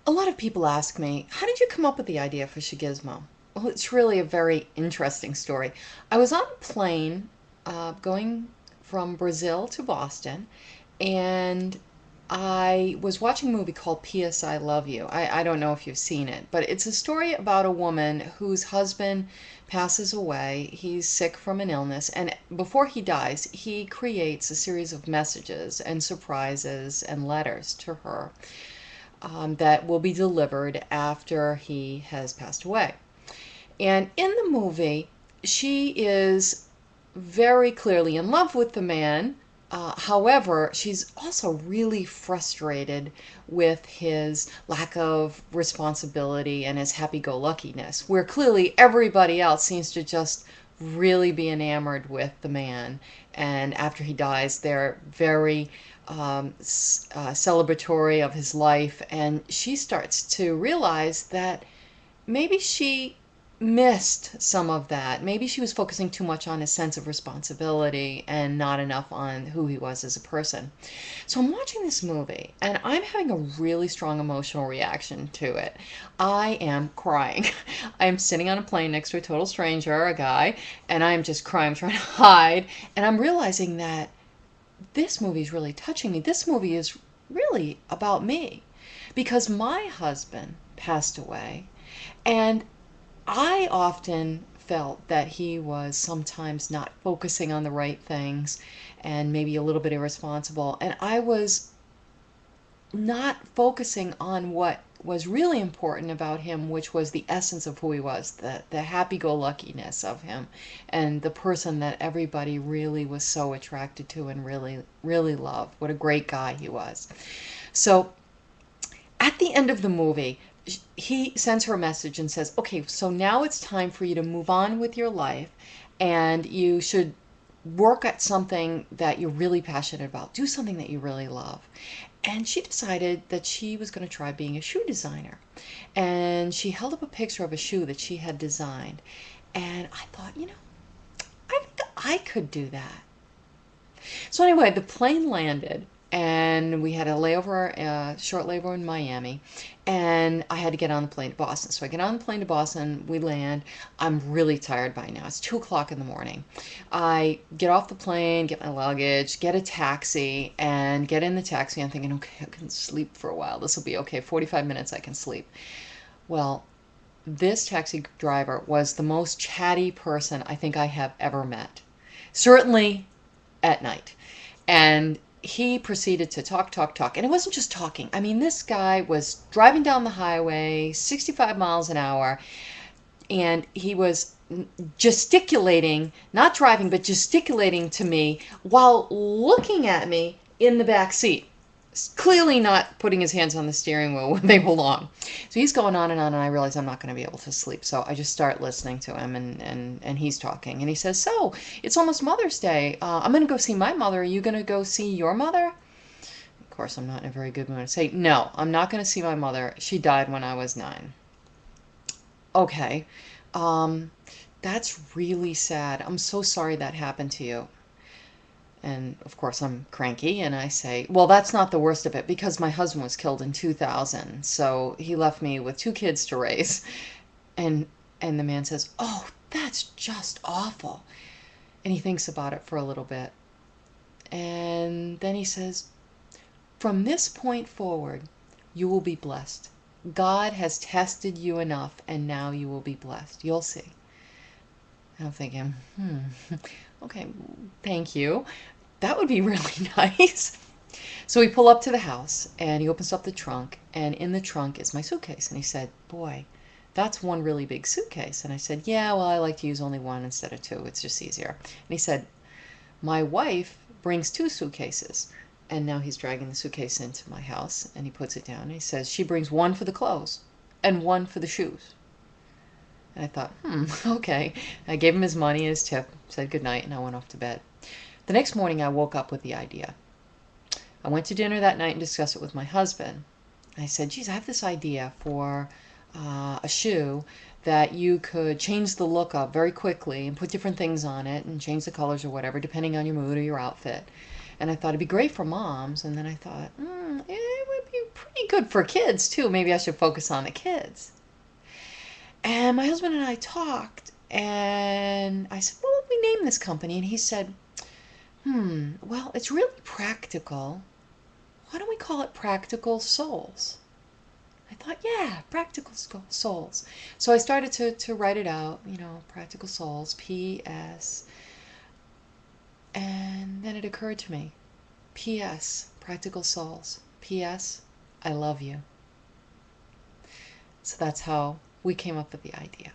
A lot of people ask me, how did you come up with the idea for ShuGizmo? Well, it's really a very interesting story. I was on a plane going from Brazil to Boston, and I was watching a movie called P.S. I Love You. I don't know if you've seen it, but it's a story about a woman whose husband passes away. He's sick from an illness, and before he dies, he creates a series of messages and surprises and letters to her that will be delivered after he has passed away. And in the movie, she is very clearly in love with the man. However, she's also really frustrated with his lack of responsibility and his happy-go-luckiness, where clearly everybody else seems to just really be enamored with the man. And after he dies, they're very celebratory of his life. And she starts to realize that maybe she missed some of that. Maybe she was focusing too much on his sense of responsibility and not enough on who he was as a person. So I'm watching this movie and I'm having a really strong emotional reaction to it. I am crying. I'm sitting on a plane next to a total stranger, a guy, and I'm just crying, I'm trying to hide. And I'm realizing that this movie is really touching me. This movie is really about me because my husband passed away, and I often felt that he was sometimes not focusing on the right things and maybe a little bit irresponsible. And I was not focusing on what was really important about him, which was the essence of who he was, the happy-go-luckiness of him, and the person that everybody really was so attracted to and really, really loved. What a great guy he was. So at the end of the movie, he sends her a message and says, okay, so now it's time for you to move on with your life, and you should work at something that you're really passionate about. Do something that you really love. And she decided that she was going to try being a shoe designer. And she held up a picture of a shoe that she had designed. And I thought, I think I could do that. So anyway, the plane landed, and we had a layover, short layover in Miami, and I had to get on the plane to Boston. So I get on the plane to Boston, we land. I'm really tired by now. It's 2 o'clock in the morning. I get off the plane, get my luggage, get a taxi, and get in the taxi. I'm thinking, okay, I can sleep for a while. This will be okay. 45 minutes I can sleep. Well, this taxi driver was the most chatty person I think I have ever met. Certainly at night. And he proceeded to talk, talk, talk. And it wasn't just talking. I mean, this guy was driving down the highway, 65 miles an hour, and he was gesticulating, not driving, but gesticulating to me while looking at me in the back seat. Clearly not putting his hands on the steering wheel when they belong. So he's going on, and I realize I'm not going to be able to sleep. So I just start listening to him, and he's talking. And he says, so, it's almost Mother's Day. I'm going to go see my mother. Are you going to go see your mother? Of course, I'm not in a very good mood to say, no, I'm not going to see my mother. She died when I was 9. Okay, that's really sad. I'm so sorry that happened to you. And of course, I'm cranky, and I say, well, that's not the worst of it, because my husband was killed in 2000, so he left me with 2 kids to raise. And the man says, oh, that's just awful. And he thinks about it for a little bit. And then he says, from this point forward, you will be blessed. God has tested you enough, and now you will be blessed. You'll see. And I'm thinking, okay, thank you. That would be really nice. So we pull up to the house, and he opens up the trunk, and in the trunk is my suitcase. And he said, boy, that's one really big suitcase. And I said, yeah, well, I like to use only one instead of 2. It's just easier. And he said, my wife brings 2 suitcases. And now he's dragging the suitcase into my house, and he puts it down. And he says, she brings 1 for the clothes and 1 for the shoes. And I thought, okay. I gave him his money, his tip, said goodnight, and I went off to bed. The next morning, I woke up with the idea. I went to dinner that night and discussed it with my husband. I said, geez, I have this idea for a shoe that you could change the look of very quickly and put different things on it and change the colors or whatever, depending on your mood or your outfit. And I thought it'd be great for moms. And then I thought, it would be pretty be good for kids too. Maybe I should focus on the kids. And my husband and I talked, and I said, what would we name this company? And he said, well, it's really practical. Why don't we call it Practical Souls? I thought, yeah, Practical Souls. So I started to write it out, Practical Souls, P.S. And then it occurred to me, P.S., Practical Souls, P.S., I love you. So that's how we came up with the idea.